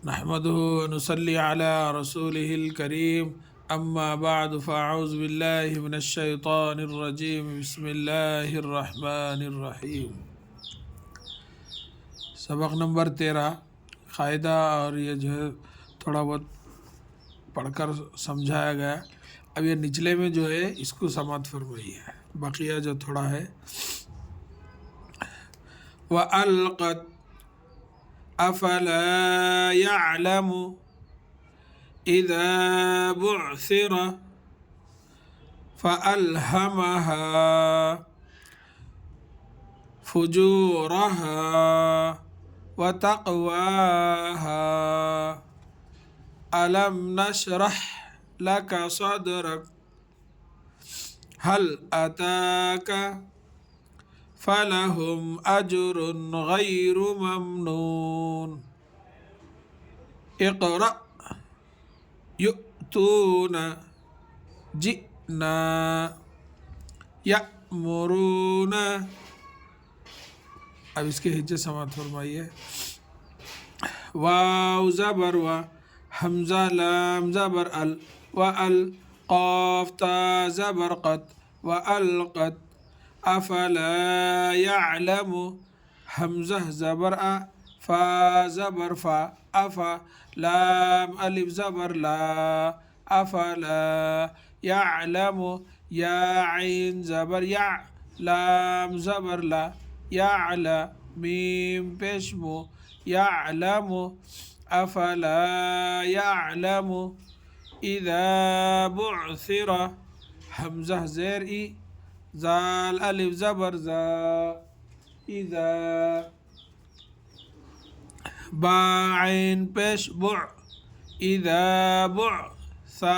नहमदुहु व नुसल्ली अला रसूलिहिल करीम अम्मा बाद फ़अऊज़ु बिल्लाहि मिनश शैतानिर रजीम बिस्मिल्लाहिर रहमानिर रहीम। सबक नंबर 13 क़ायदा, और ये जो है थोड़ा बहुत पढ़कर समझाया गया। अब ये निचले में जो है इसको समात फरमाइए, बकिया जो थोड़ा है। व अलक़त अफ़ला यअलमु इज़ा बुअसिर फ़अल्हमहा फ़ुजूरहा व तक़वाहा अलम नशरह लक सदरक हल अताका फ़लहुम अज्रुन गैरु ममनून इक़रा युअतूना जिना यअमुरूना। अब इसके हिज्जे समात फरमाइए। वाव ज़बर व, हमज़ा लाम ज़बर अल, व अल क़ाफ़ ता ज़बर क़त, व अलक़त अफ़ला यअलमु, हमज़ा ज़बर आ, फ़ा ज़बर फ़ा, अफ़ा लाम अलिफ ज़बर ला, अफ़ला यअलमु, या ऐन ज़बर या, लाम ज़बर ला, यअला मीम पेशमु, यअलमु अफ़ला यअलमु इज़ा बुअसिर, हमज़ा ज़ेर ई, ज़ाल अलिफ ज़बर ज़ा, इज़ा बा ऐन पेश बुअ, इज़ा बुअ, सा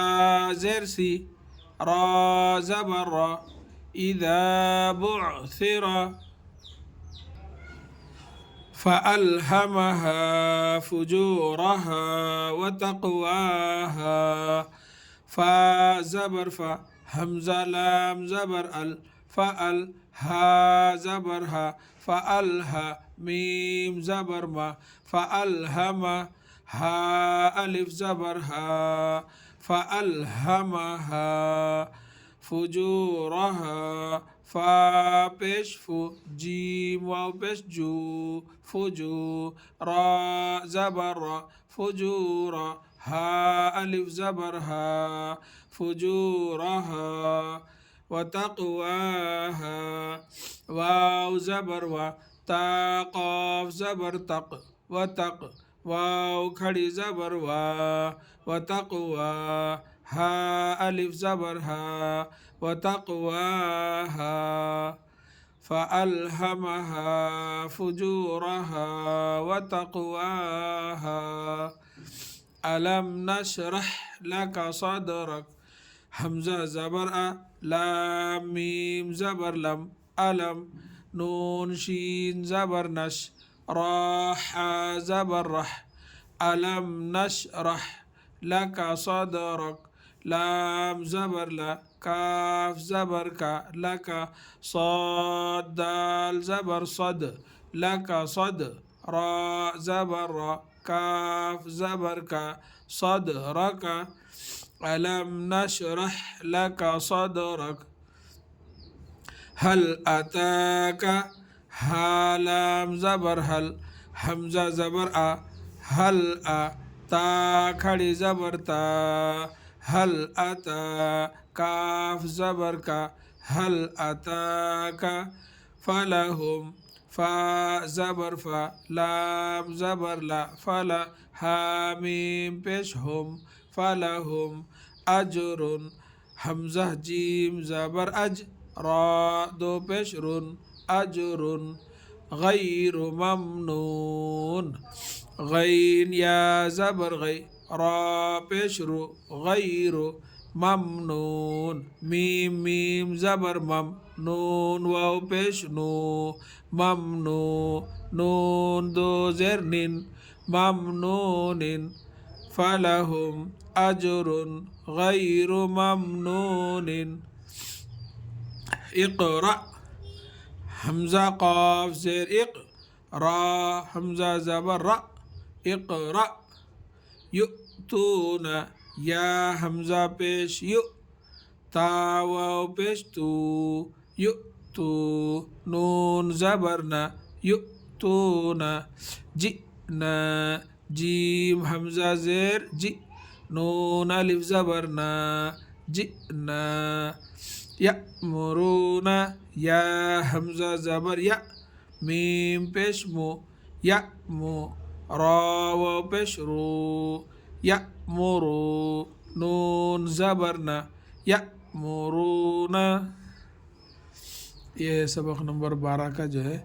ज़ेर सी, रा ज़बर रा, इज़ा बुअसिर फ़अल्हमहा फ़ुजूरहा व तक़वाहा। फ़ा ज़बर फ़ा, हमज़ा लाम ज़बर अल, फ़अल हा ज़बर हा, फ़अल्हा मीम ज़बर मा, फ़अल्हमा हा अलिफ ज़बर हा, फ़अल्हमहा फ़ुजूरहा, फ़ा पेश फ़ु, जीम वाव पेश जू, फ़ुजू, रा ज़बर रा, फ़ुजूरा, हा अलिफ ज़बर हा, फ़ुजूरहा व तक़वाहा, वाव ज़बर वा, ता क़ाफ़ ज़बर तक़, व तक़, वाव खड़ी ज़बर वा, व तक़वा, हा अलिफ ज़बर हा, व तक़वाहा फ़अल्हमहा फ़ुजूरहा व तक़वाहा अलम नशरह लक सदरक, हमज़ा ज़बर आ, लाम मीम ज़बर लम, अलम नून शीन ज़बर नश, रा हा ज़बर रह, अलम नशरह लक सदरक, लाम ज़बर ला, काफ ज़बर का, लक साद दाल ज़बर सद, लक सद, रा ज़बर रा, काफ ज़बर का, सद रका, अलम नशरह लक सदरक हल अताका, हा लाम ज़बर हल, हमज़ा ज़बर आ, हल आ, ता खड़ी ज़बर ता, हल अता, काफ ज़बर का, हल अताका, फ़लहुम, फ़ा ज़बर फ़ा, लाम ज़बर ला, फ़ला, हामीम पेश हुम, फ़लहुम अज्रुन, हमज़ा जीम ज़बर अज, रा दो पेश रुन, अज्रुन गैरु ममनून, गैन या ज़बर गै, रा पेश रु, गैरु ममनून, मीम मीम ज़बर मम, नून वाव पेश नू, ममनू, नून दो ज़ेर निन, ममनूनिन, फ़लहुम अज्रुन गैरु ममनूनिन। इक़रा, हमज़ा क़ाफ़ ज़ेर इक़, रा हमज़ा ज़बर रा, इक़रा युतून, या हमजा पेश यु, ता वाव पेश तू, युतू, नून ज़बर न, युतून, जिन, जीम हमजा ज़ेर जी, नून अलिफ ज़बर न, जिन, यअमुरून, या हमजा ज़बर या, मीम पेश मु, यअमु, रा वाव पेश रू, यअमुरू, नून ज़बर न, यअमुरून। ये सबक नंबर 12 का जो है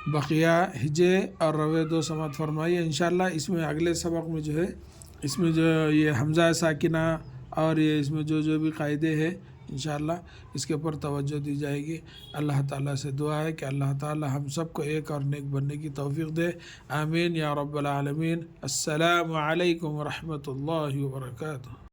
बकिया हिजे और रवे दो समात फरमाइए इंशाल्लाह। इसमें अगले सबक में जो है इसमें जो ये हमज़ा साकिना और ये इसमें जो भी कायदे हैं इंशाल्लाह इसके ऊपर तवज्जो दी जाएगी। अल्लाह ताला से दुआ है कि अल्लाह ताला हम सबको एक और नेक बनने की तौफीक दे। आमीन या रब्बल आलमीन। अस्सलामु अलैकुम व रहमतुल्लाहि व बरकातुहू।